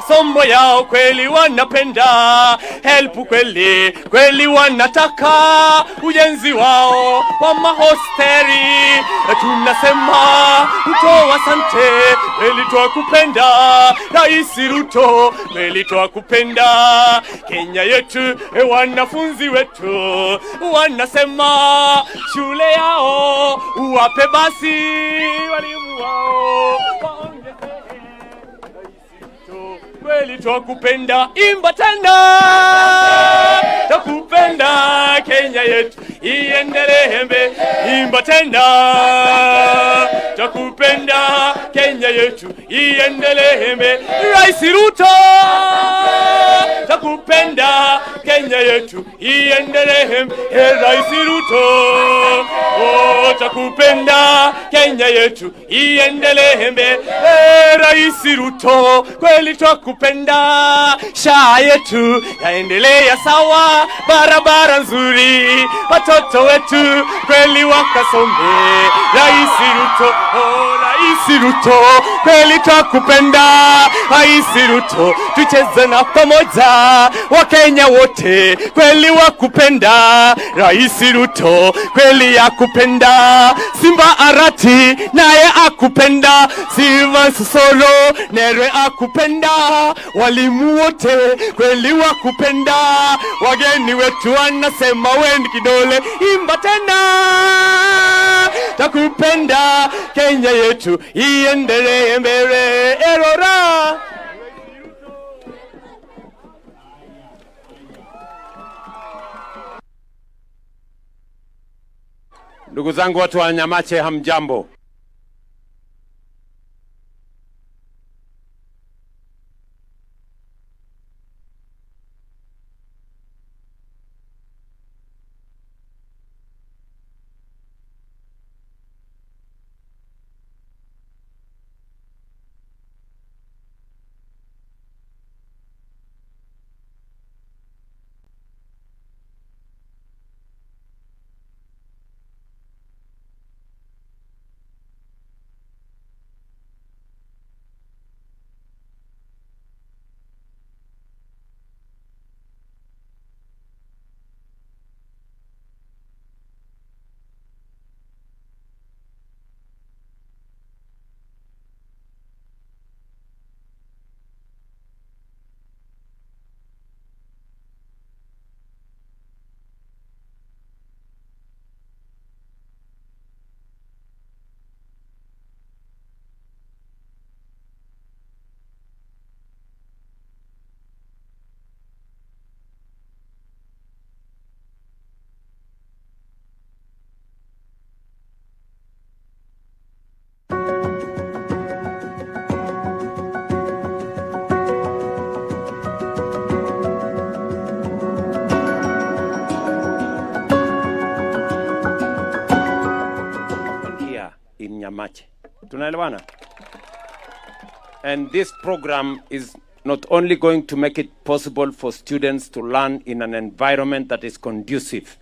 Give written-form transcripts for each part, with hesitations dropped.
masomo yao kweli wanapenda, help kweli kweli wanataka, ujenzi wao wa mahosteri tunasema Ruto asante, kweli twakupenda Rais Ruto, kweli twakupenda. Kenya yetu wanafunzi wetu wanasema shule yao uwape basi walimu wao waongezee. Kweli twakupenda, imba tena twakupenda, Kenya yetu iendelee mbele, imba tena twakupenda, Kenya yetu iendelee mbele, Rais Ruto twakupenda, Kenya yetu iendelee mbele, Rais Ruto twakupenda, Kenya yetu iendelee mbele, Rais Ruto kweli twakupenda, SHA yetu yaendelea sawa, barabara nzuri watoto wetu kweli wakasome, Rais Ruto Rais Ruto kweli twakupenda, Rais Ruto tucheze na pamoja, Wakenya wote kweli wakupenda, Rais Ruto kweli yakupenda, Simba Arati naye akupenda, Silva Sosoro Nerwe akupenda, walimu wote kweli wakupenda, wageni wetu wanasema wendi kidole, imba tena twakupenda, Kenya yetu iendelee mbele, erora. Ndugu zangu watu wa Nyamache, hamjambo. In Nyamache. Tunaelewana? And this program is not only going to make it possible for students to learn in an environment that is conducive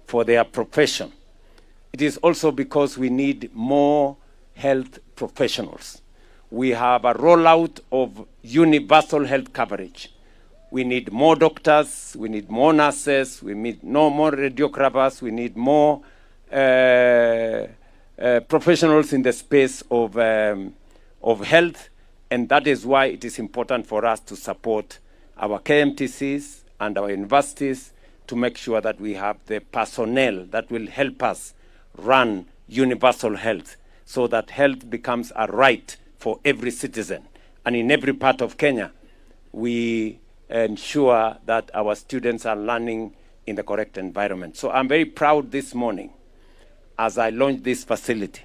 for their profession, it is also because we need more health professionals. We have a rollout of universal health coverage. We need more doctors, we need more nurses, we need no more radiographers, we need more professionals in the space of health, and that is why it is important for us to support our KMTCs and our universities to make sure that we have the personnel that will help us run universal health, so that health becomes a right for every citizen. And in every part of Kenya, we ensure that our students are learning in the correct environment. So I'm very proud this morning as I launch this facility.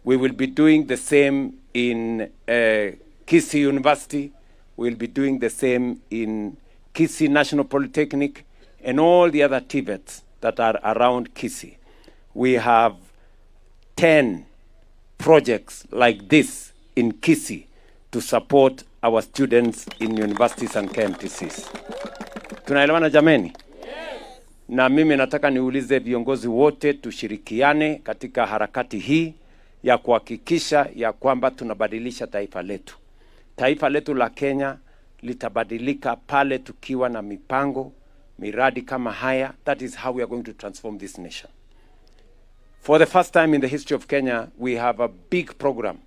We will be doing the same in Kisii University. We'll be doing the same in Kisii National Polytechnic and all the other TVETs that are around Kisii. We have 10 projects like this in Kisii to support our students in universities and KMTCs. Tunaelewana jameni? Na mimi nataka niulize viongozi wote tushirikiane katika harakati hii ya kuhakikisha ya kwamba tunabadilisha taifa letu. Taifa letu la Kenya litabadilika pale tukiwa na mipango, miradi kama haya. That is how we are going to transform this nation. For the first time in the history of Kenya, we have a big program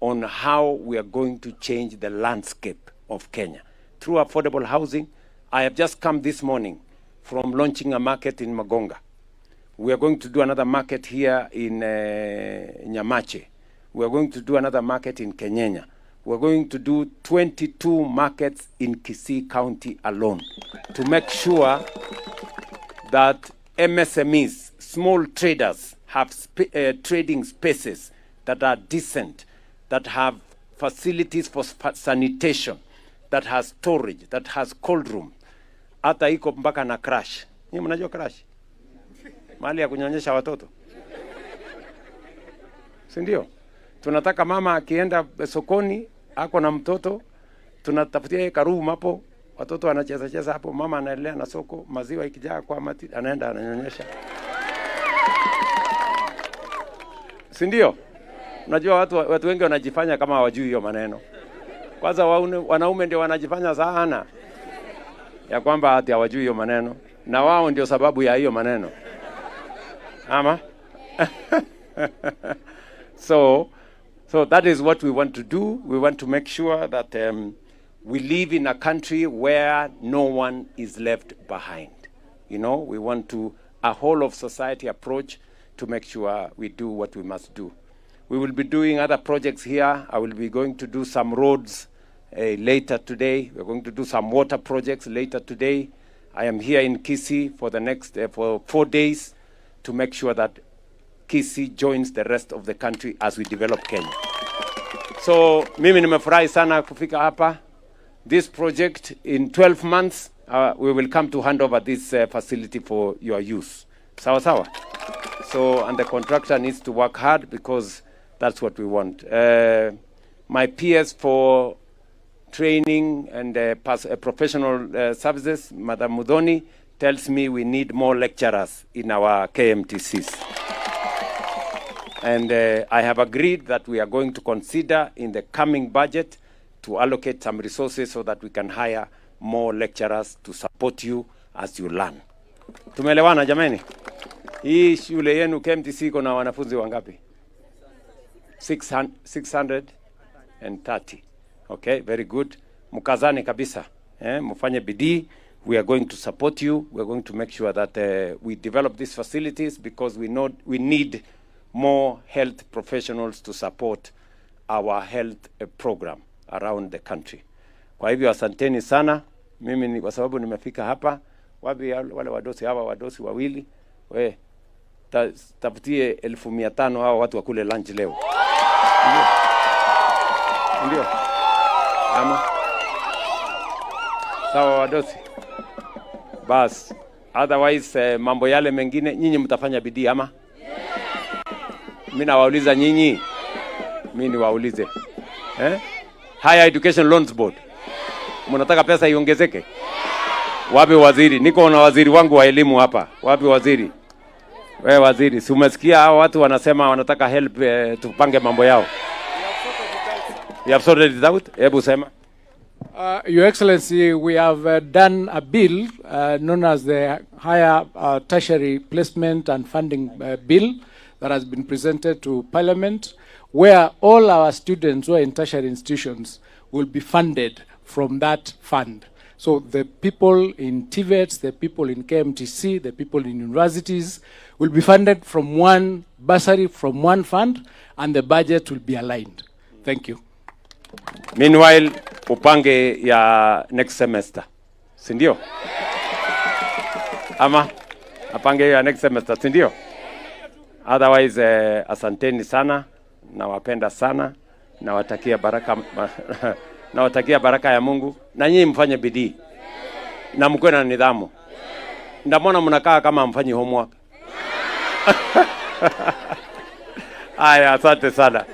on how we are going to change the landscape of Kenya through affordable housing. I have just come this morning from launching a market in Magonga. We are going to do another market here in Nyamache. We are going to do another market in Kenyenya. We are going to do 22 markets in Kisii County alone to make sure that MSMEs, small traders, have trading spaces that are decent, that have facilities for sanitation, that has storage, that has cold room. Hata iko mpaka na crash. Ni mnajua crash? Mahali ya kunyonyesha watoto. Si ndio? Tunataka mama akienda sokoni ako na mtoto, tunatafutia yeye karumu hapo, watoto wanacheza cheza hapo, mama anaendelea na soko, maziwa ikijaa kwa mati anaenda ananyonyesha. Si ndio? Unajua watu wengi wanajifanya kama hawajui hiyo maneno. Kwanza wanaume ndio wanajifanya sana ya kwamba hati hawajui hiyo maneno, na wao ndio sababu ya hiyo maneno. Ama? So that is what we want to do. We want to make sure that we live in a country where no one is left behind. You know, we want a whole of society approach to make sure we do what we must do. We will be doing other projects here. I will be going to do some roads later today. We're going to do some water projects later today. I am here in Kisii for the next for 4 days to make sure that Kisii joins the rest of the country as we develop Kenya. So mimi nimefurahi sana kufika hapa. This project in 12 months we will come to hand over this facility for your use. Sawa sawa. So and the contractor needs to work hard because that's what we want. My peers for training and professional services, Madam Mudhoni, tells me we need more lecturers in our KMTCs. And I have agreed that we are going to consider in the coming budget to allocate some resources so that we can hire more lecturers to support you as you learn. Tumeelewana jamani? Hii shule yenu KMTC iko na wanafunzi wangapi? 630. Okay, very good. Mukazane kabisa. Mufanye bidii. We are going to support you. We are going to make sure that we develop these facilities because we need more health professionals to support our health program around the country. Kwa hivyo asanteni sana. Mimi kwa sababu nimefika hapa, wale wadosi hawa wadosi wawili, tafutie 1500 hawa watu wakule lunch leo. Ndio. Ama sawa wadosi. Bas, otherwise mambo yale mengine nyinyi mtafanya bidii ama? Mimi nawauliza nyinyi. Mimi niwaulize. Higher Education Loans Board. Mnataka pesa iongezeke? Wapi waziri? Niko na waziri wangu wa elimu hapa. Wapi waziri? Wewe waziri, si umesikia hao watu wanasema wanataka help tupange mambo yao. You have sorted it out? Hebu sema. Your Excellency, we have done a bill known as the Higher Tertiary Placement and Funding Bill that has been presented to Parliament, where all our students who are in tertiary institutions will be funded from that fund. So the people in TVETs, the people in KMTC, the people in universities will be funded from one bursary, from one fund, and the budget will be aligned. Thank you. Meanwhile, upange ya next semester. Sindio? Ama? Apange ya next semester. Sindio? Otherwise, asanteni sana, nawapenda sana, nawatakia baraka ya Mungu, na nyinyi mfanye bidii, na mkuwe na nidhamu. Ndamona mnakaa kama mfanyi homework. Aya, asante sana.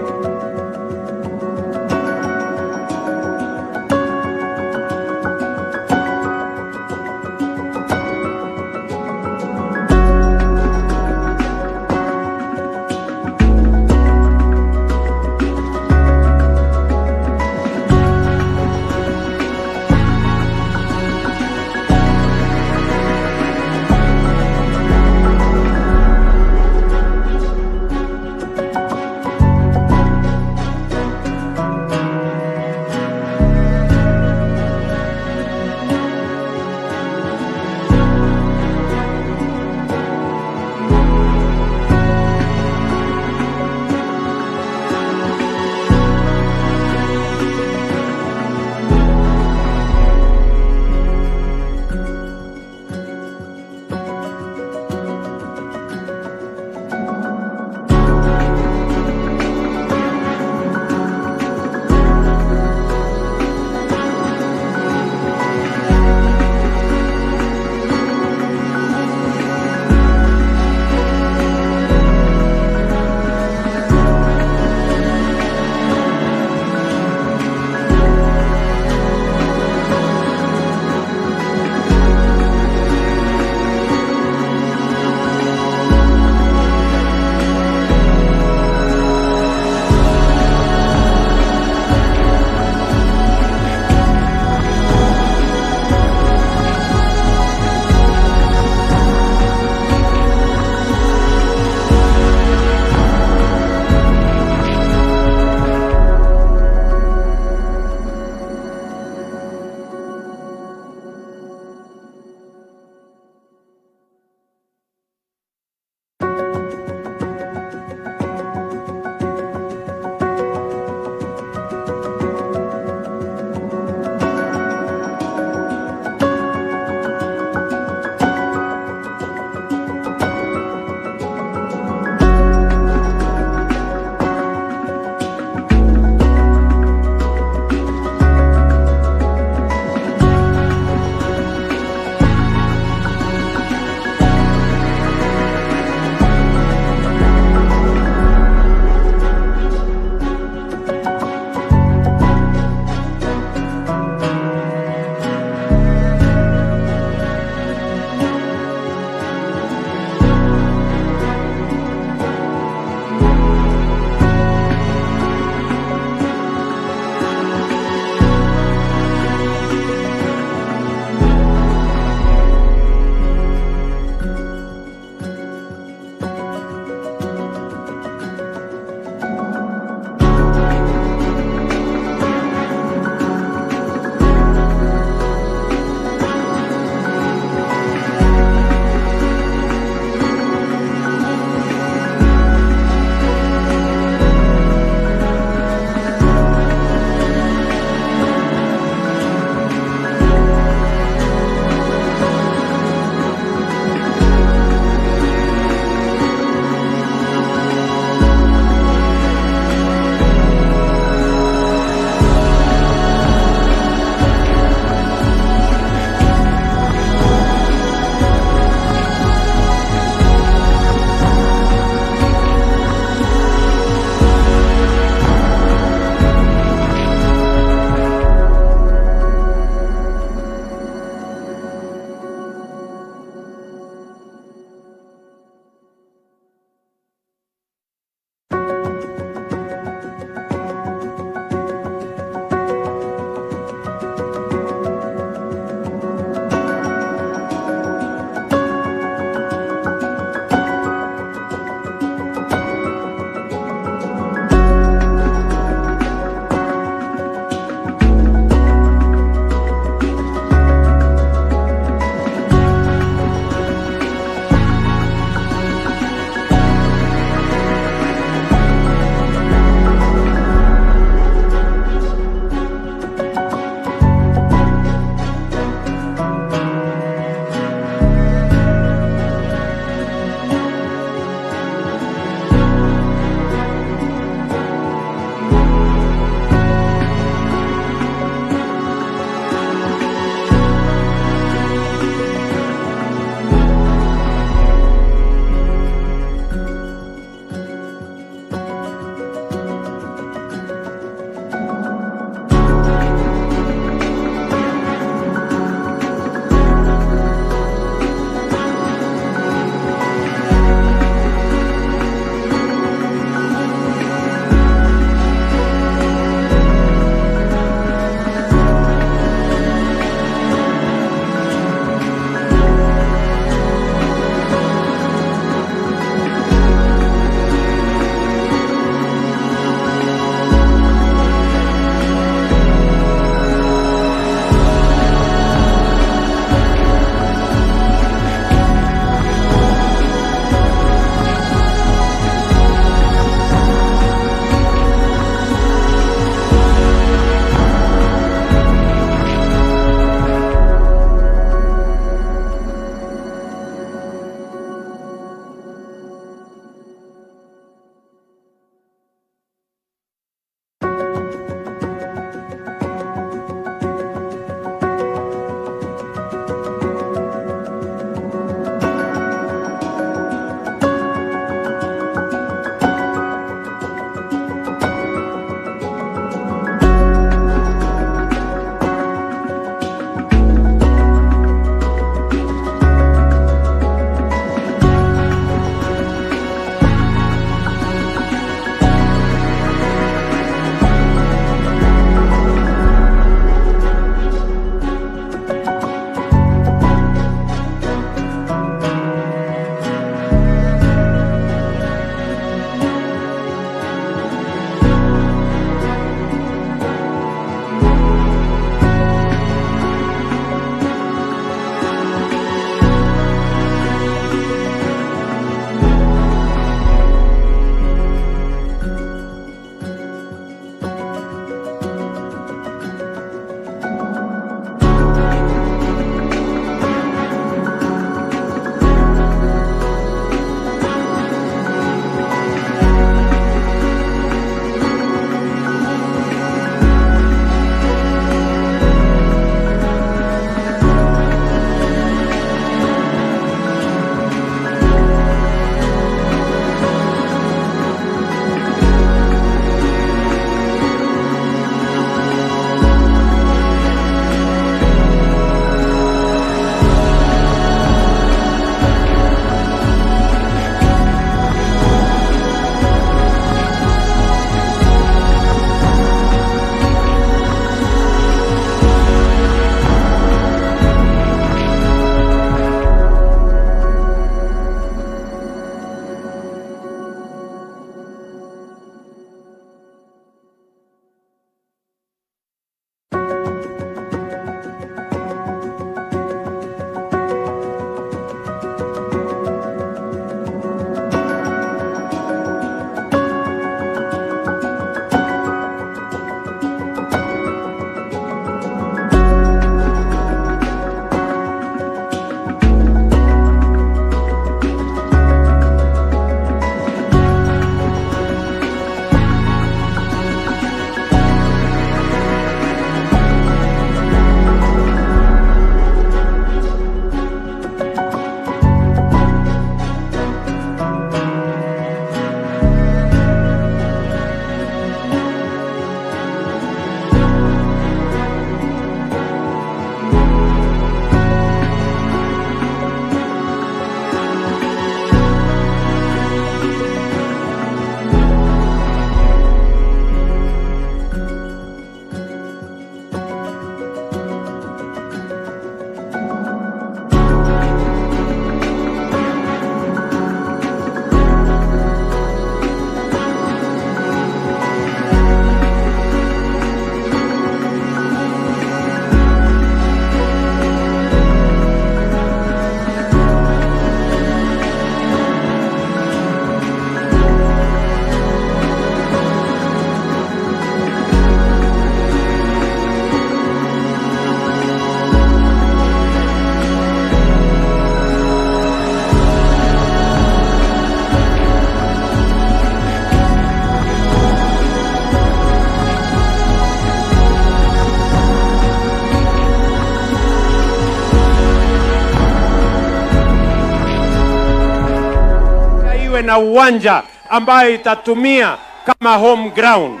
tuwe na uwanja ambayo itatumia kama home ground.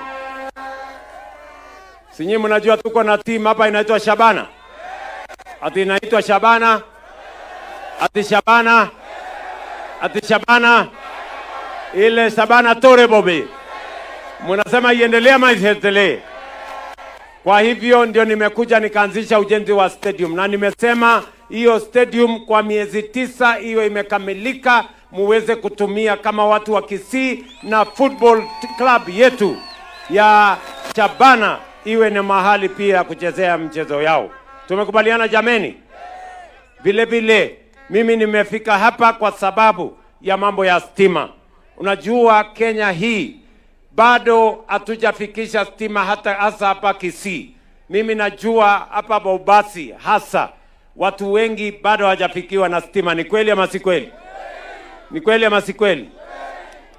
Sinyi mnajua tuko na team hapa inaitwa Shabana. Ati inaitwa Shabana. Ati Shabana. Ati Shabana. Ile Shabana Tore Bobe. Mnasema iendelee ama isiendelee? Kwa hivyo ndio nimekuja nikaanzisha ujenzi wa stadium, na nimesema hiyo stadium kwa miezi 9 hiyo imekamilika, muweze kutumia kama watu wa Kisii, na football club yetu ya Shabana iwe ni mahali pia kuchezea mchezo yao. Tumekubaliana jameni? Vile vile mimi nimefika hapa kwa sababu ya mambo ya stima. Unajua Kenya hii bado hatujafikisha stima hasa hapa Kisii. Mimi najua hapa Bobasi hasa watu wengi bado hawajafikiwa na stima. Ni kweli ama si kweli? Ni kweli ama si kweli?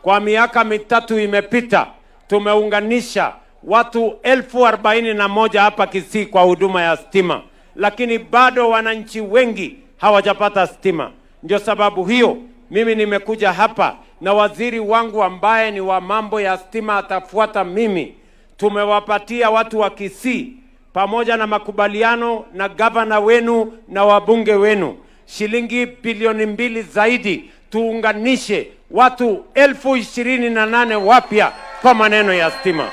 Kwa miaka 3 imepita tumeunganisha watu 41,000 hapa Kisii kwa huduma ya stima, lakini bado wananchi wengi hawajapata stima. Ndio sababu hiyo mimi nimekuja hapa na waziri wangu ambaye ni wa mambo ya stima atafuata mimi. Tumewapatia watu wa Kisii pamoja na makubaliano na gavana wenu na wabunge wenu shilingi bilioni 2 zaidi, tuunganishe watu 28,000 wapya kwa maneno ya stima.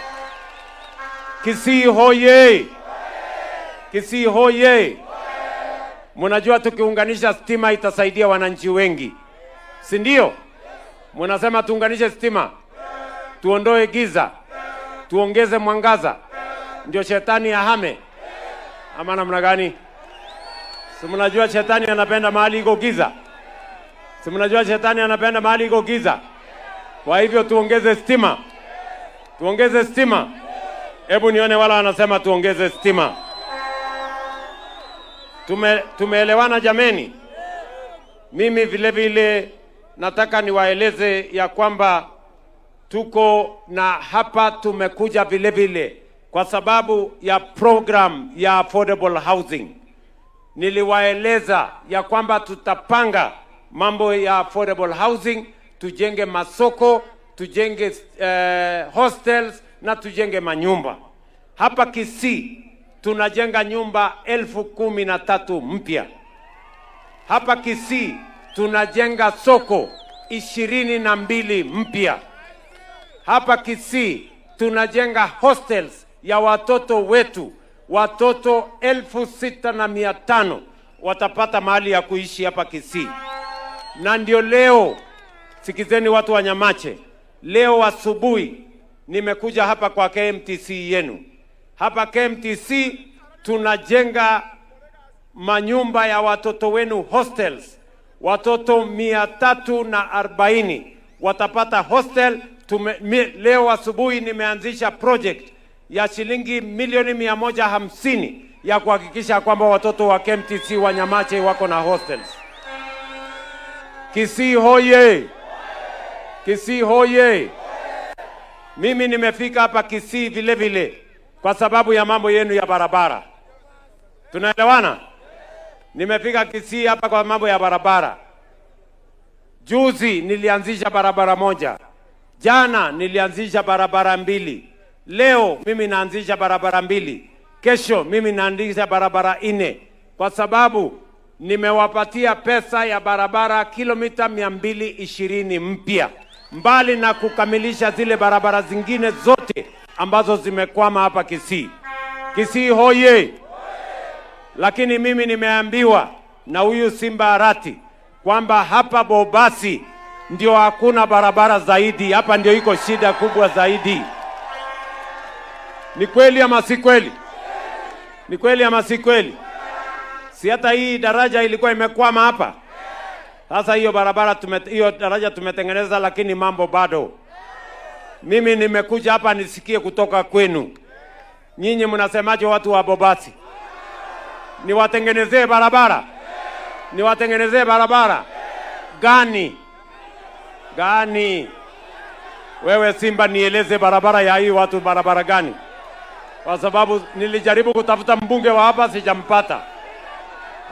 Kisii hoye! Kisii hoye! Mnajua tukiunganisha stima itasaidia wananchi wengi, si ndio? Mnasema tuunganishe stima, tuondoe giza, tuongeze mwangaza, ndio shetani ahame, ama namna gani? Si mnajua shetani anapenda mahali iko giza? Si mnajua shetani anapenda mahali iko giza? Kwa hivyo tuongeze stima, tuongeze stima. Hebu nione wala wanasema tuongeze stima. Tumeelewana jameni? Mimi vile vile nataka niwaeleze ya kwamba tuko na hapa tumekuja vile vile kwa sababu ya program ya affordable housing. Niliwaeleza ya kwamba tutapanga mambo ya affordable housing, tujenge masoko, tujenge hostels na tujenge manyumba. Hapa Kisii tunajenga nyumba 13,000 mpya. Hapa Kisii tunajenga soko 22 mpya. Hapa Kisii tunajenga hostels ya watoto wetu. Watoto 6,500 watapata mahali ya kuishi hapa Kisii. Na ndio leo, sikizeni watu wa Nyamache, leo asubuhi nimekuja hapa kwa KMTC yenu. Hapa KMTC tunajenga manyumba ya watoto wenu hostels. Watoto 340 watapata hostel. Leo asubuhi nimeanzisha project ya shilingi milioni 150 ya kuhakikisha kwamba watoto wa KMTC wa Nyamache wako na hostels. Kisii hoye! Kisii hoye! Mimi nimefika hapa Kisii vile vile kwa sababu ya mambo yenu ya barabara. Tunaelewana? Nimefika Kisii hapa kwa mambo ya barabara. Juzi nilianzisha barabara moja. Jana nilianzisha barabara 2. Leo mimi naanzisha barabara 2. Kesho mimi naanzisha barabara 4. Kwa sababu nimewapatia pesa ya barabara kilomita 220 mpya, mbali na kukamilisha zile barabara zingine zote ambazo zimekwama hapa Kisii. Kisii hoye! Lakini mimi nimeambiwa na huyu Simba Arati kwamba hapa Bobasi ndio hakuna barabara zaidi. Hapa ndio iko shida kubwa zaidi. Ni kweli ama si kweli? Ni kweli ama si kweli? Si hata hii daraja ilikuwa imekwama hapa. Sasa hiyo barabara hiyo daraja tumetengeneza, lakini mambo bado. Mimi nimekuja hapa nisikie kutoka kwenu. Nyinyi mnasemaje watu wa Bobasi? Niwatengenezee barabara? Niwatengenezee barabara gani? Gani? Wewe Simba, nieleze barabara ya hii watu barabara gani? Kwa sababu nilijaribu kutafuta mbunge wa hapa sijampata.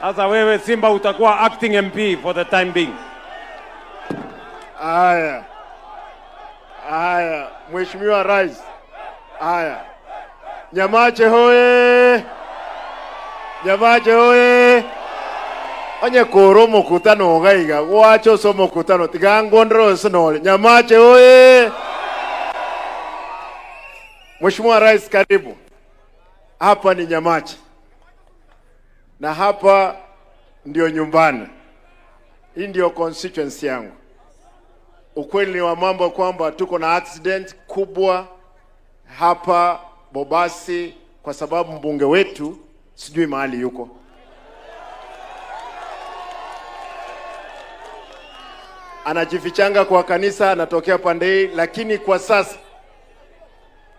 Sasa wewe Simba utakuwa acting MP for the time being. Haya. Haya, Mheshimiwa Rais. Haya. Nyamache hoye. Nyamache hoye. Onye koro mukutano gaiga. Wacho so mukutano. Tigangondro snole. Nyamache hoye. Mheshimiwa Rais, karibu. Hapa ni Nyamache. Na hapa ndio nyumbani. Hii ndio constituency yangu. Ukweli ni wa mambo kwamba tuko na accident kubwa hapa Bobasi kwa sababu mbunge wetu sijui mahali yuko. Anajifichanga kwa kanisa, anatokea pande hii, lakini kwa sasa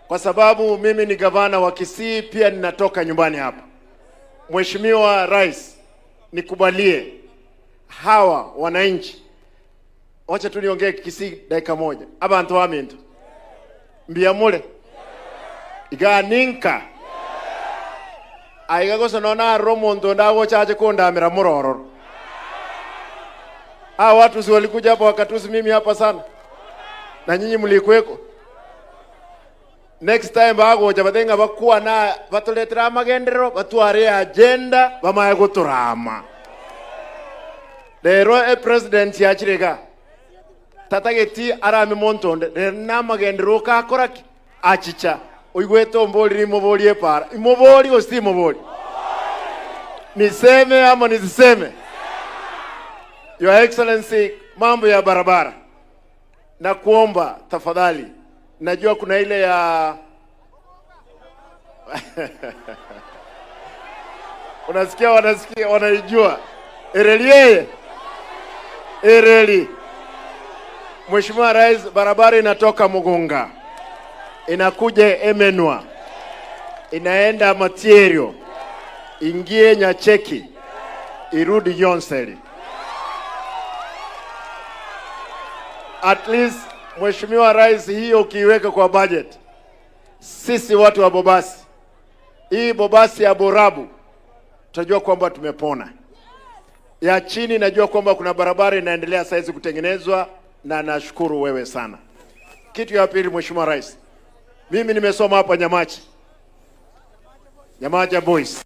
kwa sababu mimi ni gavana wa Kisii, pia ninatoka nyumbani hapa. Mheshimiwa Rais, nikubalie hawa wananchi. Wacha tu niongee Kisii dakika moja. Abantu wamintu. Mbiyamule. Iganinka. Aigagosa nona romondo ndago chache kondamira murororo. Hawa watu si walikuja hapa wakatusi mimi hapa sana. Na nyinyi mlikuweko. Next time bagoja batenga bakuwa na batuletera magendero batware agenda bamaye guturama. Lero president yachirega tatageti arame montonde na magendero ka koraki achicha oigweto mboli mobolie para imoboli osti moboli niseme ama nisiseme. Your Excellency, mambo ya barabara na kuomba tafadhali, najua kuna ile ya unasikia wanaijua erelie ereli. Mheshimiwa Rais, barabara inatoka Mugunga inakuja Emenwa inaenda Material ingie Nyacheki irudi Yonseli. At least Mheshimiwa Rais, hiyo ukiweka kwa budget, sisi watu wa Bobasi, hii Bobasi ya Borabu tutajua kwamba tumepona. Ya chini najua kwamba kuna barabara inaendelea saizi kutengenezwa, na nashukuru wewe sana. Kitu ya pili, Mheshimiwa Rais, mimi nimesoma hapa Nyamache. Nyamache boys.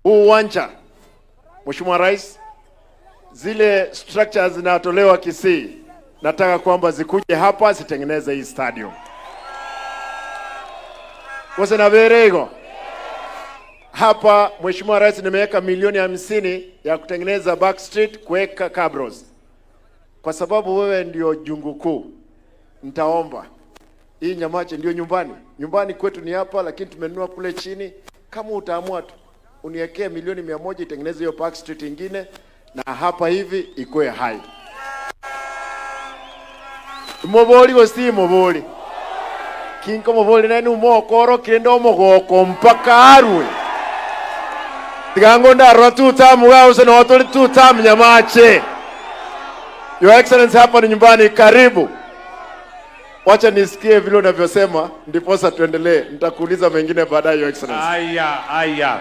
Uwanja, Mheshimiwa Rais, zile structures zinatolewa Kisii, nataka kwamba zikuje hapa zitengeneze hii stadium. Wase na verego. Hapa Mheshimiwa Rais, nimeweka milioni 50 ya kutengeneza back street, kuweka cabros. Kwa sababu wewe ndio jungu kuu, nitaomba hii Nyamache ndio nyumbani. Nyumbani kwetu ni hapa, lakini tumenunua kule chini. Kama utaamua tu uniwekee milioni 100 itengeneze hiyo Park Street ingine, na hapa hivi ikoe hai. Moboli gosti moboli. Kinko moboli nani umokoro kendo mogoko mpaka arwe. Tigango ndarwa tutamu wao sena watoli tutamu Nyamache. Your Excellency, hapa ni nyumbani, karibu. wacha nisikie vile unavyosema ndiposa tuendelee. Nitakuuliza mengine baadaye, Your Excellency. Aya.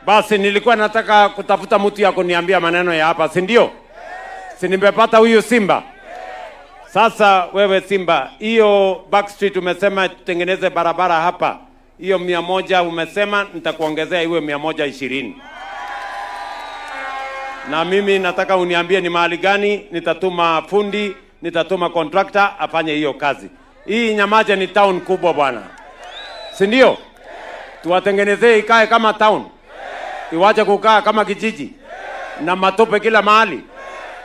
Basi nilikuwa nataka kutafuta mtu ya kuniambia maneno ya hapa, si ndio? Si nimepata huyu Simba. Sasa wewe Simba, hiyo Backstreet umesema tutengeneze barabara hapa. Hiyo 100 umesema nitakuongezea iwe 120. Na mimi nataka uniambie ni mahali gani nitatuma fundi, nitatuma contractor afanye hiyo kazi. Hii Nyamache ni town kubwa bwana. Si ndio? Tuwatengenezee ikae kama town. Iwache kukaa kama kijiji. Na matope kila mahali.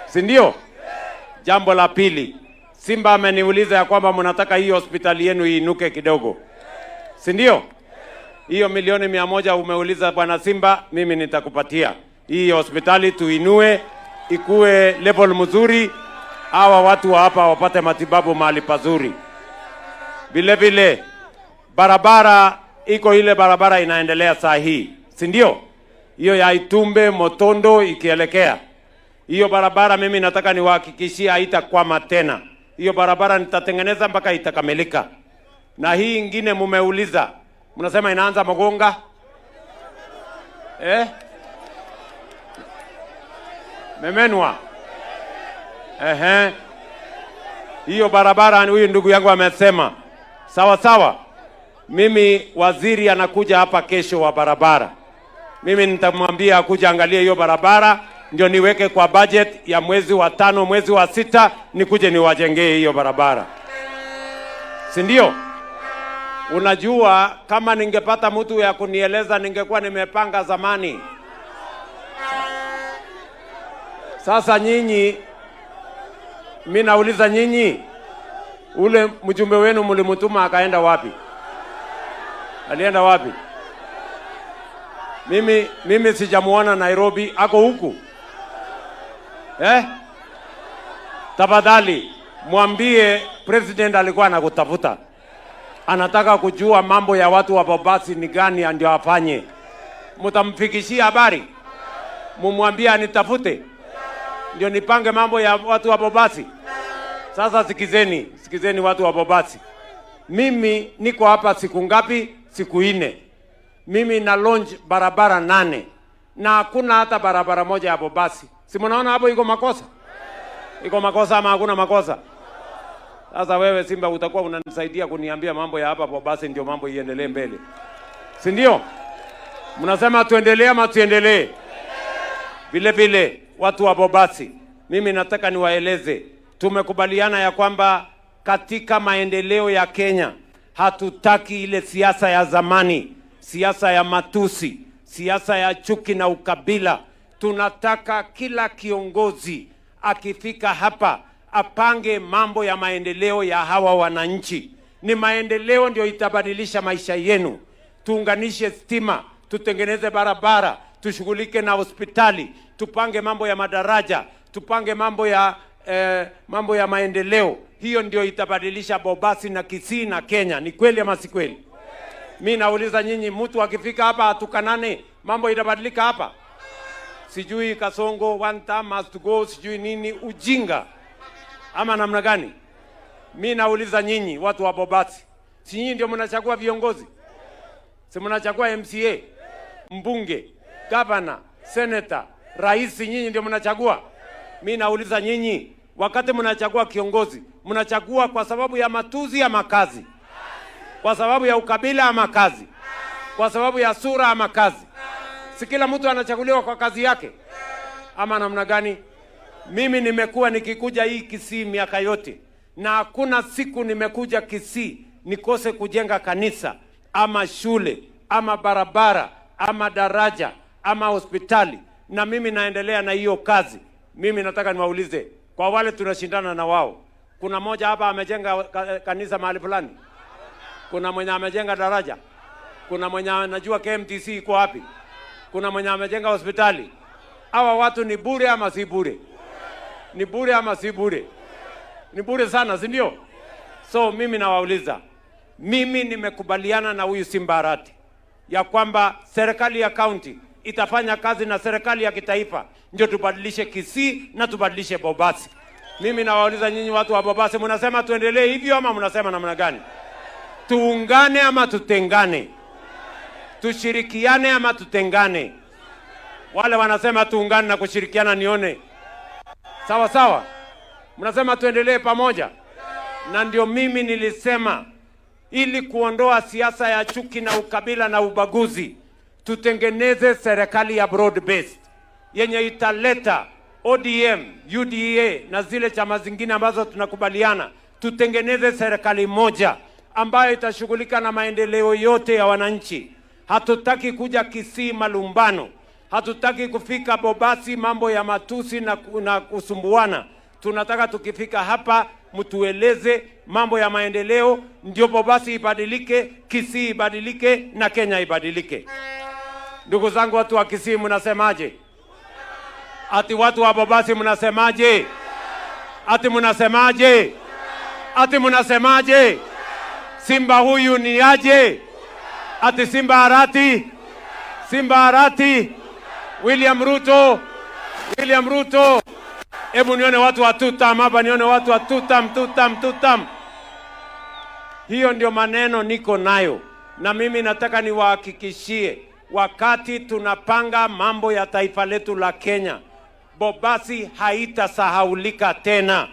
Si ndio? Jambo la pili. Simba ameniuliza ya kwamba mnataka hiyo hospitali yenu iinuke kidogo. Si ndio? Hiyo milioni 100 umeuliza bwana Simba, mimi nitakupatia. Hii hospitali tuinue, ikue level mzuri, hawa watu wa hapa wapate matibabu mahali pazuri. Vile vile barabara iko, ile barabara inaendelea saa hii, si ndio? Hiyo ya Itumbe Motondo ikielekea. Hiyo barabara mimi nataka niwahakikishie haitakwama tena. Hiyo barabara nitatengeneza mpaka itakamilika. Na hii ingine mumeuliza, mnasema inaanza Mogonga? Memenwa. Hiyo barabara huyu ndugu yangu amesema. Sawa sawa. Mimi waziri anakuja hapa kesho wa barabara. Mimi nitamwambia akuja angalia hiyo barabara, ndio niweke kwa budget ya mwezi wa 5, mwezi wa 6 nikuje niwajengee hiyo barabara. Si ndio? Unajua kama ningepata mtu ya kunieleza ningekuwa nimepanga zamani. Sasa nyinyi, mimi nauliza nyinyi, ule mjumbe wenu mlimtuma akaenda wapi? Alienda wapi? Mimi sijamuona Nairobi, ako huku. Tafadhali mwambie president alikuwa anakutafuta. Anataka kujua mambo ya watu wa Bobasi ni gani ndio afanye. Mtamfikishia habari? Mumwambie anitafute ndio nipange mambo ya watu wa Bobasi. Sasa sikizeni watu wa Bobasi. Mimi niko hapa siku ngapi? Siku 4. Mimi na launch barabara 8. Na hakuna hata barabara moja ya Bobasi. Si mnaona hapo iko makosa? Iko makosa ama hakuna makosa? Sasa wewe Simba utakuwa unanisaidia kuniambia mambo ya hapa Bobasi ndio mambo iendelee mbele. Si ndio? Mnasema tuendelee ama tuendelee? Vile vile watu wa Bobasi, mimi nataka niwaeleze, tumekubaliana ya kwamba katika maendeleo ya Kenya hatutaki ile siasa ya zamani, siasa ya matusi, siasa ya chuki na ukabila. Tunataka kila kiongozi akifika hapa apange mambo ya maendeleo ya hawa wananchi. Ni maendeleo ndio itabadilisha maisha yenu. Tuunganishe stima, tutengeneze barabara, tushughulike na hospitali, tupange mambo ya madaraja, tupange mambo ya maendeleo. Hiyo ndio itabadilisha Bobasi na Kisii na Kenya. Ni kweli ama si kweli? Mimi nauliza nyinyi, mtu akifika hapa atukanane, mambo itabadilika hapa? Sijui Kasongo one term must go, sijui nini, ujinga ama namna gani? Mimi nauliza nyinyi watu wa Bobasi, si nyinyi ndio mnachagua viongozi? Si mnachagua MCA, mbunge, governor, senator, rais, nyinyi ndio mnachagua? Mimi nauliza nyinyi, wakati mnachagua kiongozi, mnachagua kwa sababu ya matuzi ama kazi? Kwa sababu ya ukabila ama kazi? Kwa sababu ya sura ama kazi? Si kila mtu anachaguliwa kwa kazi yake ama namna gani? Mimi nimekuwa nikikuja hii Kisii miaka yote, na hakuna siku nimekuja Kisii nikose kujenga kanisa ama shule ama barabara ama daraja ama hospitali, na mimi naendelea na hiyo kazi. Mimi nataka niwaulize, kwa wale tunashindana na wao, kuna mmoja hapa amejenga kanisa mahali fulani? Kuna mwenye amejenga daraja? Kuna mwenye anajua KMTC iko wapi? Kuna mwenye amejenga hospitali? Hawa watu ni bure ama si bure? Ni bure ama si bure? Ni bure sana, si ndio? So mimi nawauliza, mimi nimekubaliana na huyu Simba Arati ya kwamba serikali ya county itafanya kazi na serikali ya kitaifa ndio tubadilishe Kisii na tubadilishe Bobasi. Mimi nawauliza nyinyi watu wa Bobasi, mnasema tuendelee hivyo ama mnasema namna gani? Tuungane ama tutengane? Tushirikiane ama tutengane? Wale wanasema tuungane na kushirikiana nione. Sawa sawa? Mnasema tuendelee pamoja? Na ndio mimi nilisema ili kuondoa siasa ya chuki na ukabila na ubaguzi, tutengeneze serikali ya broad based yenye italeta ODM, UDA na zile chama zingine ambazo tunakubaliana. Tutengeneze serikali moja ambayo itashughulika na maendeleo yote ya wananchi. Hatutaki kuja Kisii malumbano. Hatutaki kufika Bobasi mambo ya matusi na kusumbuana. Tunataka tukifika hapa mtueleze mambo ya maendeleo, ndio Bobasi ibadilike, Kisii ibadilike na Kenya ibadilike. Ndugu zangu watu wa Kisii, mnasemaje? Ati watu wa Bobasi mnasemaje? Ati mnasemaje? Ati mnasemaje? Simba huyu ni aje? Ati Simba Arati? Simba Arati? William Ruto? William Ruto? Hebu nione watu wa tutam hapa, nione watu wa tutam. Hiyo ndio maneno niko nayo, na mimi nataka niwahakikishie, wakati tunapanga mambo ya taifa letu la Kenya, Bobasi haitasahaulika tena.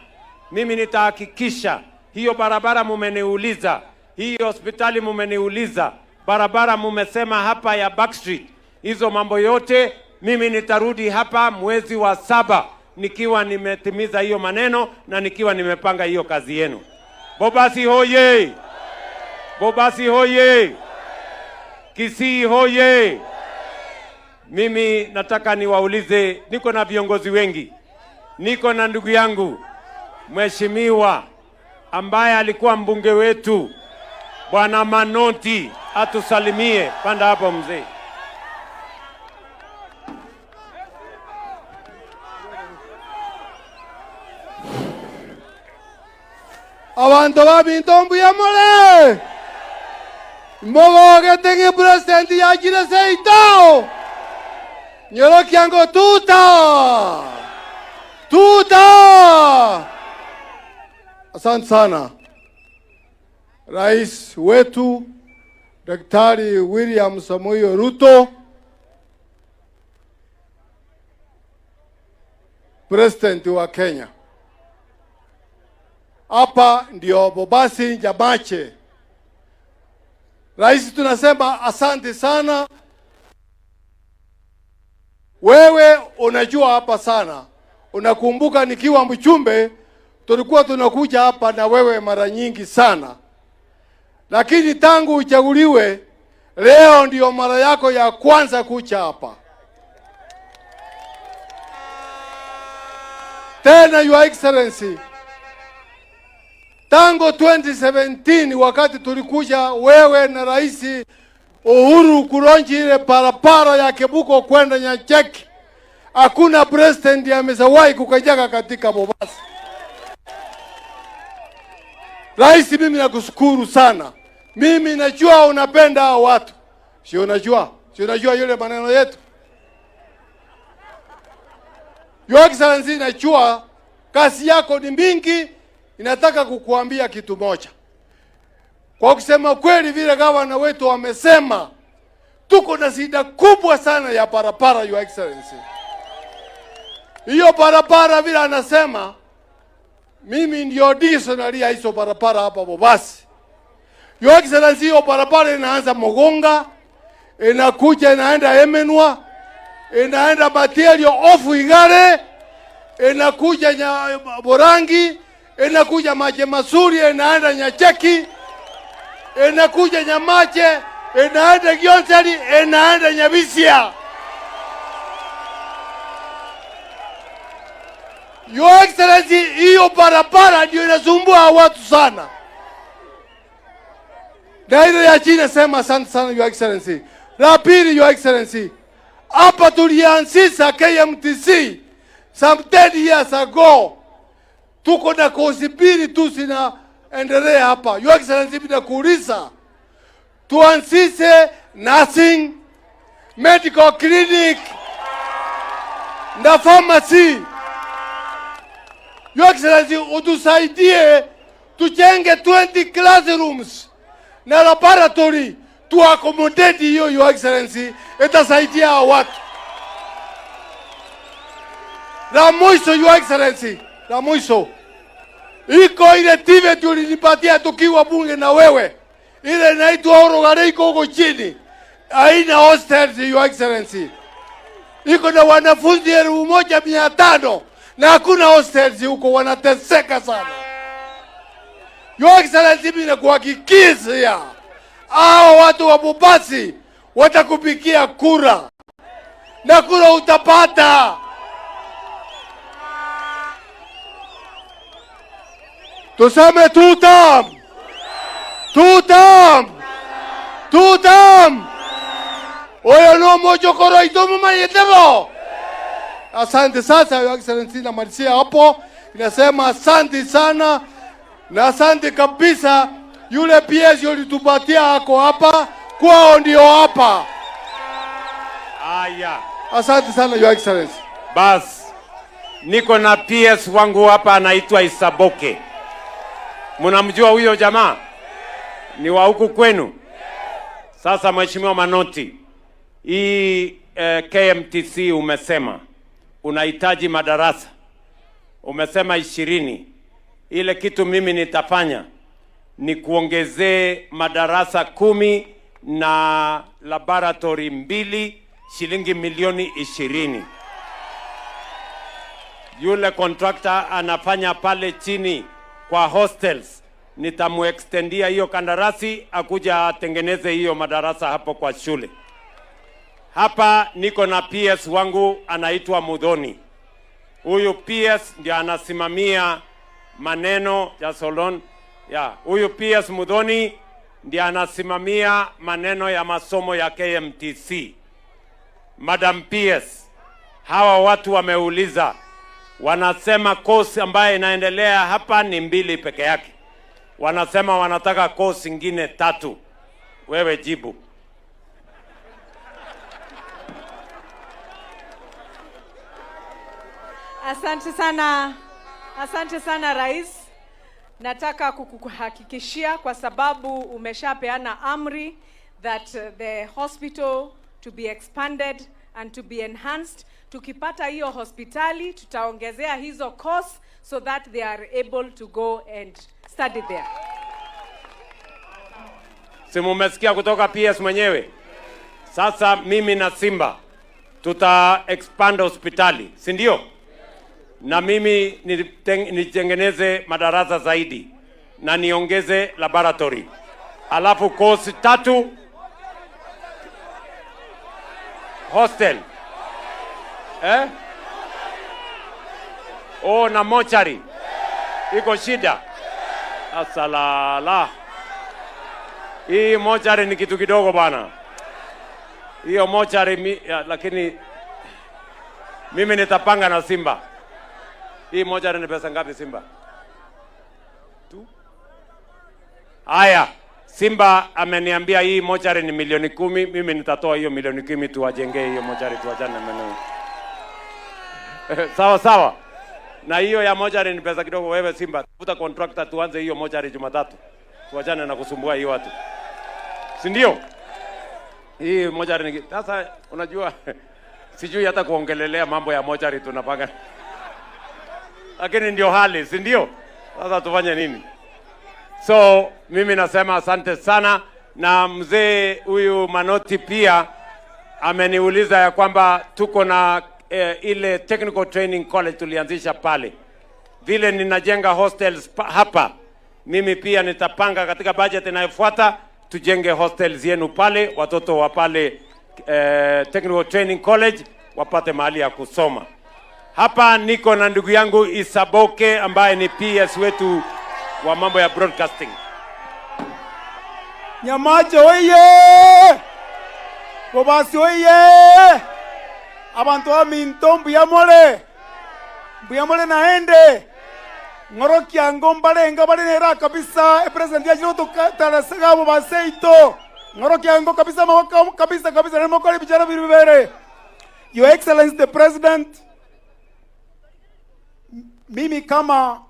Mimi nitahakikisha hiyo barabara mumeniuliza, hiyo hospitali mumeniuliza, barabara mumesema hapa ya Backstreet, hizo mambo yote mimi nitarudi hapa mwezi wa 7 nikiwa nimetimiza hiyo maneno na nikiwa nimepanga hiyo kazi yenu. Bobasi hoye! Bobasi hoye! Kisii hoye! Mimi nataka niwaulize, niko na viongozi wengi. Niko na ndugu yangu mheshimiwa ambaye alikuwa mbunge wetu Bwana Manoti, atusalimie. Panda hapo mzee. Abantu babintombu ya mole Mogo tenge president ya jire seito Nyoro kiango tuta Asante sana Rais wetu Daktari William Samoei Ruto, President wa Kenya. Hapa ndio Bobasi Jamache. Rais, tunasema asante sana. Wewe unajua hapa sana. Unakumbuka nikiwa mchumbe tulikuwa tunakuja hapa na wewe mara nyingi sana. Lakini tangu uchaguliwe leo ndio mara yako ya kwanza kuja hapa. Tena Your Excellency, tangu 2017 wakati tulikuja wewe na Rais Uhuru kulonji ile parapara ya Kebuko kwenda Nyacheki, hakuna president amezawahi kukanyaga katika Bobasi. Rais, mimi nakushukuru sana. Mimi najua unapenda watu. Si unajua yule maneno yetu. Your Excellency, najua kazi yako ni mingi. Inataka kukuambia kitu moja. Kwa kusema kweli, vile gavana wetu wamesema, tuko na shida kubwa sana ya barabara, Your Excellency. Hiyo barabara vile anasema, mimi ndio dictionary ya hizo barabara hapa Bobasi. Your Excellency, hiyo barabara inaanza Mogonga, inakuja inaenda Emenwa, inaenda Material ofu Igare, inakuja Borangi, inakuja Maje Masuri, inaenda Nyacheki, inakuja Nyamache, inaenda Gionsari, inaenda Nyabisia. Your Excellency, hiyo barabara ndio inasumbua watu sana. Dairo ya chini sema asante sana Your Excellency. La pili, Your Excellency, hapa tulianzisha KMTC some 10 years ago. Tuko na kozi mbili tu zinaendelea hapa. Your Excellency, bila kuuliza, tuanzishe nursing, medical clinic na pharmacy. Your Excellency, utusaidie tujenge 20 classrooms na laboratory to accommodate hiyo, Your Excellency, itasaidia watu. La mwisho, Your Excellency, la mwisho, iko ile TV tulinipatia tukiwa bunge na wewe, ile inaitwa Orogare, iko huko chini, haina hostels, Your Excellency. Iko na wanafunzi 1500 na hakuna hostels huko, wanateseka sana. Your Excellency, mimi nakuhakikishia hao watu wa Bubasi watakupigia kura na kura utapata. Tuseme tutam. Oyo no mojo koro itomo mayetebo. Asante sasa, Your Excellency, na malizia hapo. Inasema asante sana na asante kabisa. Yule PS ulitupatia ako hapa, kwao ndio hapa. Aya. Asante sana, Your Excellency. Bas, niko na PS wangu hapa anaitwa Isaboke. Mnamjua huyo jamaa? Ni wa huku kwenu? Sasa Mheshimiwa Manoti, hii KMTC umesema unahitaji madarasa. Umesema 20. Ile kitu mimi nitafanya ni kuongezee madarasa 10 na laboratory 2, shilingi milioni 20. Yule contractor anafanya pale chini kwa hostels, nitamuextendia hiyo kandarasi akuja atengeneze hiyo madarasa hapo kwa shule. Hapa niko na PS wangu anaitwa Mudhoni. Huyu PS ndiye anasimamia maneno ya Solon. Huyu PS Mudhoni ndiye anasimamia maneno ya masomo ya KMTC. Madam PS, hawa watu wameuliza, wanasema course ambayo inaendelea hapa ni 2 peke yake. Wanasema wanataka course ingine 3. Wewe jibu. Asante sana Rais. Nataka kukuhakikishia kwa sababu umeshapeana amri that the hospital to be expanded and to be enhanced. Tukipata hiyo hospitali tutaongezea hizo course so that they are able to go and study there. Simu umesikia kutoka PS mwenyewe? Sasa mimi na Simba tuta expand hospitali, si ndio? Na mimi nitengeneze madarasa zaidi na niongeze laboratory. Alafu course 3 hostel. Na mochari. Iko shida. Asalala. Hii mochari ni kitu kidogo bana. Hiyo mochari lakini mimi nitapanga na Simba. Hii mochari ni pesa ngapi Simba? 2. Aya, Simba ameniambia hii mochari ni milioni 10, mimi nitatoa hiyo milioni 10 tuwajengee hiyo mochari, tuachane na maneno. Sawa. Na hiyo ya mochari ni pesa kidogo. Wewe Simba, tafuta contractor tuanze hiyo mochari Jumatatu. Tuachane na kusumbua hiyo watu. Si ndio? Hii mochari ni sasa unajua sijui hata kuongelelea mambo ya mochari tunapanga. Lakini ndio hali, si ndio? Sasa tufanye nini? So mimi nasema asante sana, na mzee huyu Manoti pia ameniuliza ya kwamba tuko na ile technical training college tulianzisha pale. Vile ninajenga hostels hapa, mimi pia nitapanga katika budget inayofuata tujenge hostels yenu pale, watoto wa pale technical training college wapate mahali ya kusoma. Hapa niko na ndugu yangu Isaboke ambaye ni PS wetu wa mambo ya broadcasting. Nyamacho oye! Bobasi oye! Abantu wa Minto mbuyamole naende ngorokia ngombalenga balenera kabisa president ya jiroto tarasega bobaseito ngorokia ngo kabisa mawaka kabisa nemo kali bichara bibere. Your Excellency the President, mimi kama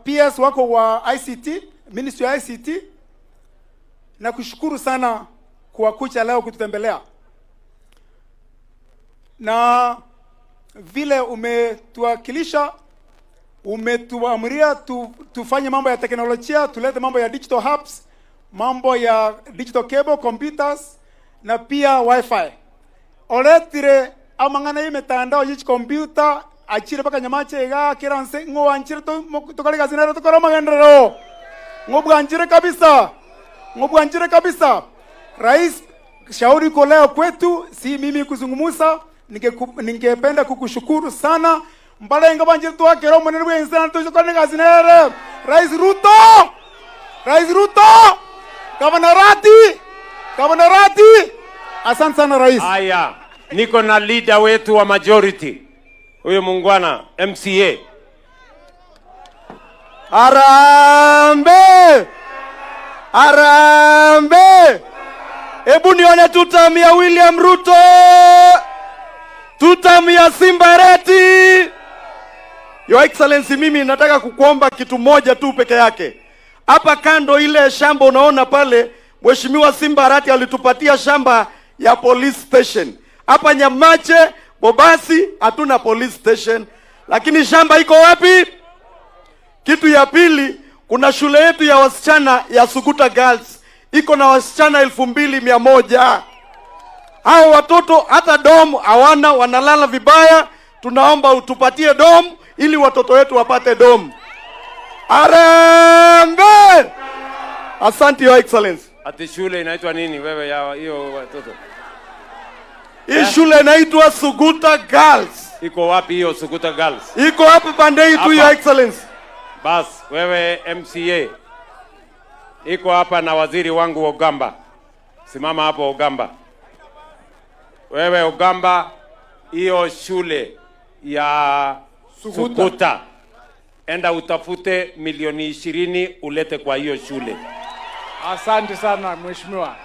PS wako wa ICT, Ministry ya ICT, na kushukuru sana kwa kucha leo kututembelea. Na vile umetuwakilisha, umetuamria tufanye mambo ya teknolojia, tulete mambo ya digital hubs, mambo ya digital cable, computers, na pia wifi. Oletire amangana hii mitandao yichi computer, achire paka nyamache ga kiranse ngo anchire to kale gazinero to kora magendero. Ngo bwanjire kabisa. Ngo bwanjire kabisa. Rais, shauri ko leo kwetu, si mimi kuzungumuza, ningependa kukushukuru sana. Mbale ngabanjire to akero mwenene bwensana to kora gazinero. Rais Ruto! Rais Ruto! Gavana Rati! Asante sana rais. Haya, niko na leader wetu wa majority. Huyo mungwana MCA. Arambe! Arambe! Hebu nione tutamia William Ruto. Tutamia Simbarati. Your Excellency, mimi nataka kukuomba kitu moja tu peke yake. Hapa kando ile shamba unaona pale, Mheshimiwa Simbarati alitupatia shamba ya police station. Hapa Nyamache, Bobasi hatuna police station. Lakini shamba iko wapi? Kitu ya pili, kuna shule yetu ya wasichana ya Suguta Girls. Iko na wasichana 2100. Hao watoto hata dom hawana, wanalala vibaya. Tunaomba utupatie dom ili watoto wetu wapate dom. Arambe! Asante Your Excellency. Ati shule inaitwa nini wewe ya hiyo watoto? Hii shule inaitwa Suguta Girls. Iko wapi hiyo Suguta Girls? Iko hapa pande hii tu Your Excellency. Bas, wewe MCA. Iko hapa na waziri wangu Ogamba. Simama hapo Ogamba. Wewe Ogamba, hiyo shule ya Suguta, enda utafute milioni 20 ulete kwa hiyo shule. Asante sana mheshimiwa.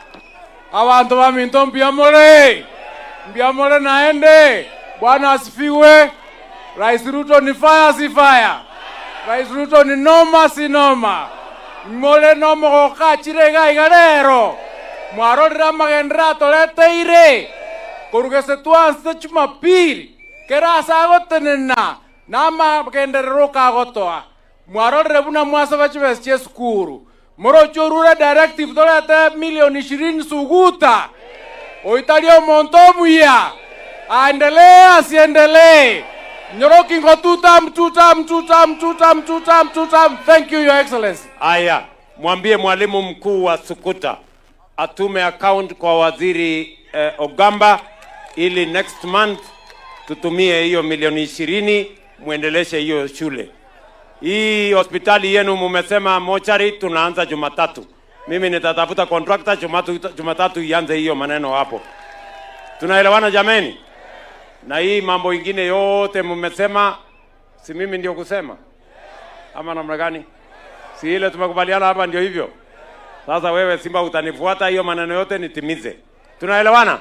Abantu baminto mbiamore. Mbiamore naende. Bwana asifiwe. Rais Ruto ni fire si fire. Rais Ruto ni noma si noma. Mole noma koka chirega igarero. Mwarorera magendra toleteire. Kurugese tuanse Jumapili. Kerasa gotenena. Nama magenderero kagotoa. Mwarorera buna mwasa bachibesche skuru. Moro chorura directive dolete milioni 20 Suguta. Oitario Montobuya. Aendelee asiendelee. Nyoroki ngo tutam. Thank you Your Excellency. Aya, mwambie mwalimu mkuu wa Suguta atume account kwa waziri Ogamba ili next month tutumie hiyo milioni 20 muendeleshe hiyo shule. Hii hospitali yenu mumesema mochari tunaanza Jumatatu. Mimi nitatafuta contractor Jumatatu ianze hiyo maneno hapo. Tunaelewana jameni? Na hii mambo ingine yote mumesema, si mimi ndio kusema? Ama namna gani? Si ile tumekubaliana hapa ndio hivyo? Sasa wewe Simba utanifuata hiyo maneno yote nitimize. Tunaelewana?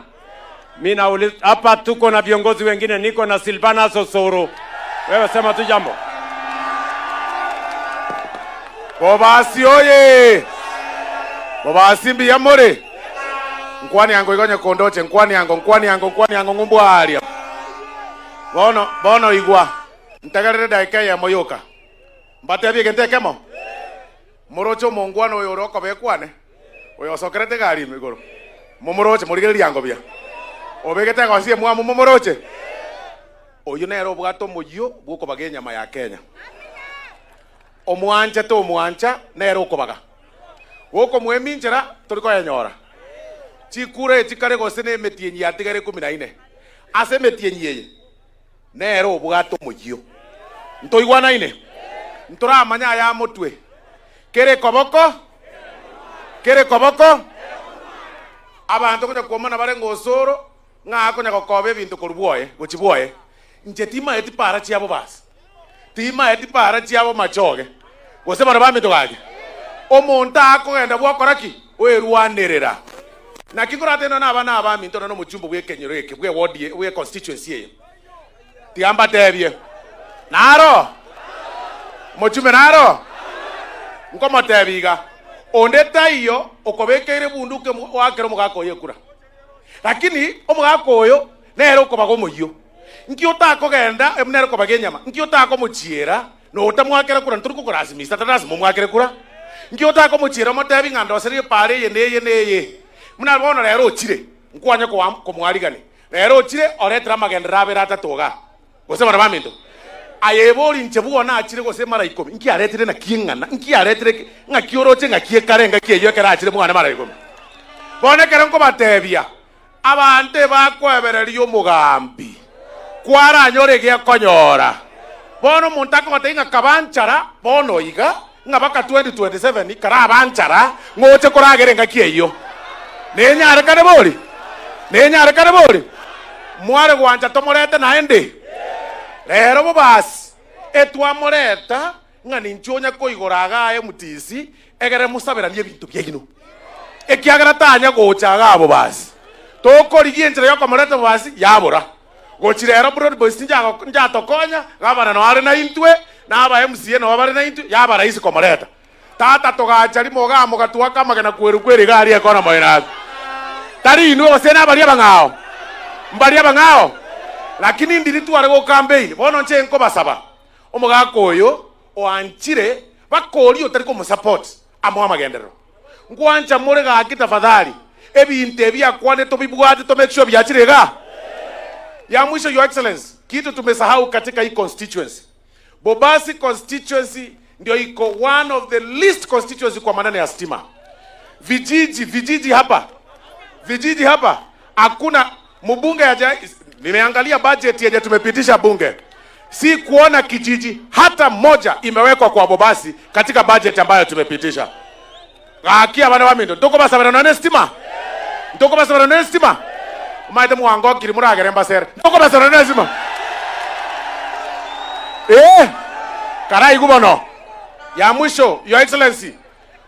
Mimi nauliza hapa tuko na viongozi wengine, niko na Silvana Sosoro. Wewe sema tu jambo. Bobasi oye! Bobasi mbiamore! Nkwani yango igonye kondoche, nkwani yango ngumbwaria. Bono igwa. Ntagarere daika ya moyoka. Mbate bige ntekemo. Morocho mongwano oyo roko bekwane. Oyo sokerete gari migoro. Momoroche morigeri yango bia. Obegete gosie mwamu momoroche. Oyo nero bwato moyo bwoko bagenya ma ya Kenya. Omwanja to omwanja nero kobaga. Woko mweminjera turiko yanyora. Chikure chikare gosene metienyi atigare 14. Ase metienyi yeye. Nero bwato moyo. Ntoigwana ine. Ntora manya ya motwe. Kere koboko. Abantu kuja kuomana bare ngosoro ngako nya kokobe bintu kurbuoye gochibuoye. Njetima eti para chiabo bas. Tima eti para chiabo machoge. Gose bara bami togage. Omonta akogenda bwakoraki werwanirira. Na kikorate no nabana abami ntono no muchumbo bwe kenyereke bwe ward bwe constituency ye. Tiamba tebye. Naro. Mochume naro. Ngoma tebiga. Ondeta iyo okobekere bunduke wakero mugakoyo kura. Lakini omugakoyo nero kobago moyo. Nki utakogenda emnero kobagenyama. Nki utakomuchiera no utamwakera kura nturuko kurasimisha tatazimo mwakere kura. Nki utakomuchiera motebi ngando seri pare yene. Muna bona rero ochire. Nkwanya ko mwarigane. Rero ochire oretra magendera berata toga. Gose bana baminto. Ayebori nchebuo na achire gose mara 10. Nki aretire na kingana. Nki aretire ngakioroche ngakiekarenga kiyeyo kera achire mwana mara 10. Bone kera nko batebia. Abante bakwebererio mugambi. Kwara nyore gya konyora. Bono muntaka matenga kabanchara bono iga ngabaka 2027 karabanchara ngoche koragerenga kiyeyo. Nenyare kanebori. Nenyare kanebori. Mware gwanja tomorete naende. Rero bobasi etwamoreta ngani nchonya koigoraga emutisi egere musabiranie bintu byegino. Ekiagara tanya gochaga abo basi. Tokorigie njira yo komoreta basi yabora. Gochirero bro bosi njatokonya gabana no ari na intwe na aba MCA no bari na intwe yabara isi komoreta. Tata togachari moga mogatuwa kamagena kweru kweri gari ekona moira. Tari inu osena bari abangao. Mbari abangao. Lakini ndiri tuare go campaign bono nche nko basaba omugakoyo oanchire bakori otari ko support amwa magendero ngwanja more ga kitafadhali ebinte bya kwane to bibwate to make sure byachirega ya mwisho your excellence kitu tumesahau katika hii constituency Bobasi constituency ndio iko one of the least constituency kwa maneno ya stima vijiji hapa hakuna mbunge ya nimeangalia budget yenye tumepitisha bunge. Si kuona kijiji hata moja imewekwa kwa Bobasi katika budget ambayo tumepitisha. Akia bana wamindo. Ndoko basa bana na stima. Ndoko basa bana na stima. Maide muango kiri muragere mbasere. Ndoko basa bana na stima. Karai gubono. Ya mwisho, your excellency.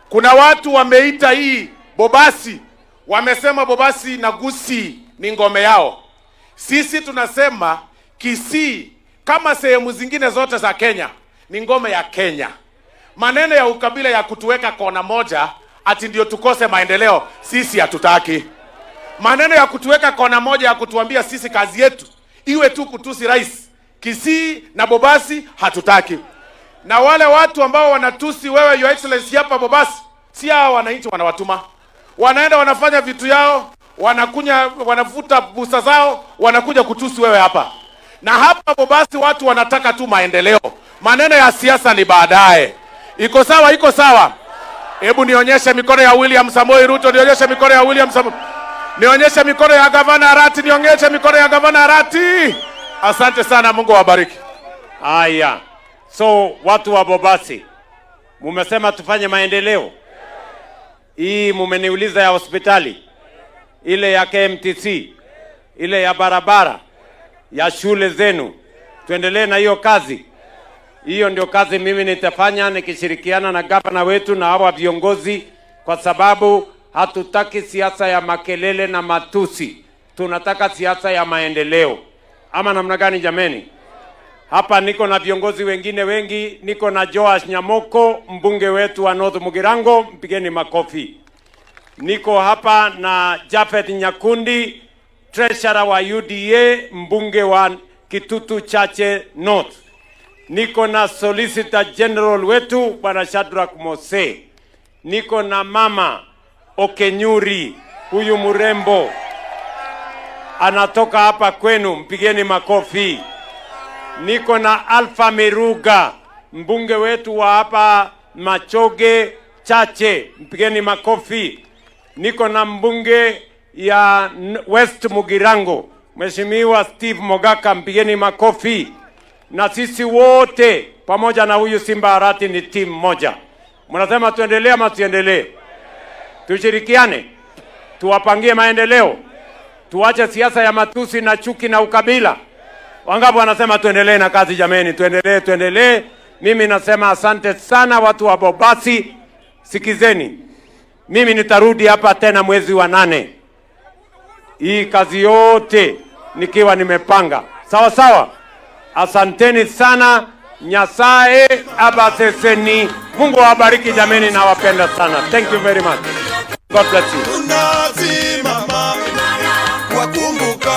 Kuna watu wameita hii Bobasi. Wamesema Bobasi na Gusii ni ngome yao. Sisi tunasema Kisii kama sehemu zingine zote za Kenya ni ngome ya Kenya. Maneno ya ukabila ya kutuweka kona moja ati ndio tukose maendeleo sisi hatutaki. Maneno ya kutuweka kona moja ya kutuambia sisi kazi yetu iwe tu kutusi rais. Kisii na Bobasi hatutaki. Na wale watu ambao wanatusi wewe your excellency hapa Bobasi si hao wananchi wanawatuma. Wanaenda wanafanya vitu yao, wanakunya wanavuta busa zao, wanakuja kutusi wewe hapa. Na hapa Bobasi watu wanataka tu maendeleo. Maneno ya siasa ni baadaye. Iko sawa, iko sawa. Hebu nionyeshe mikono ya William Samoei Ruto, nionyeshe mikono ya William Samoei. Nionyeshe mikono ya Gavana Arati, nionyeshe mikono ya Gavana Arati. Asante sana, Mungu awabariki. Aya. So watu wa Bobasi, mumesema tufanye maendeleo. Hii mumeniuliza ya hospitali, ile ya KMTC, ile ya barabara, ya shule zenu. Tuendelee na hiyo kazi. Hiyo ndio kazi mimi nitafanya nikishirikiana na gavana wetu na hawa viongozi, kwa sababu hatutaki siasa ya makelele na matusi. Tunataka siasa ya maendeleo. Ama namna gani jameni? Hapa niko na viongozi wengine wengi, niko na Joash Nyamoko, mbunge wetu wa North Mugirango, mpigeni makofi. Niko hapa na Japhet Nyakundi, treasurer wa UDA, mbunge wa Kitutu Chache North. Niko na Solicitor General wetu Bwana Shadrack Mose. Niko na mama Okenyuri, huyu mrembo anatoka hapa kwenu, mpigeni makofi. Niko na Alpha Miruga, mbunge wetu wa hapa Machoge Chache, mpigeni makofi. Niko na mbunge ya West Mugirango, Mheshimiwa Steve Mogaka, mpigeni makofi. Na sisi wote pamoja na huyu Simba Arati ni timu moja. Mnasema tuendelee ama tuendelee? Tushirikiane, tuwapangie maendeleo, tuache siasa ya matusi na chuki na ukabila. Wangapi wanasema tuendelee na kazi jameni? Tuendelee. Mimi nasema asante sana watu wa Bobasi. Sikizeni, mimi nitarudi hapa tena mwezi wa 8. Hii kazi yote nikiwa nimepanga. Sawa sawa. Asanteni sana. Nyasaye abaseseni. Mungu awabariki jameni, na wapenda sana. Thank you very much. God bless you. Unasimama wakumbuka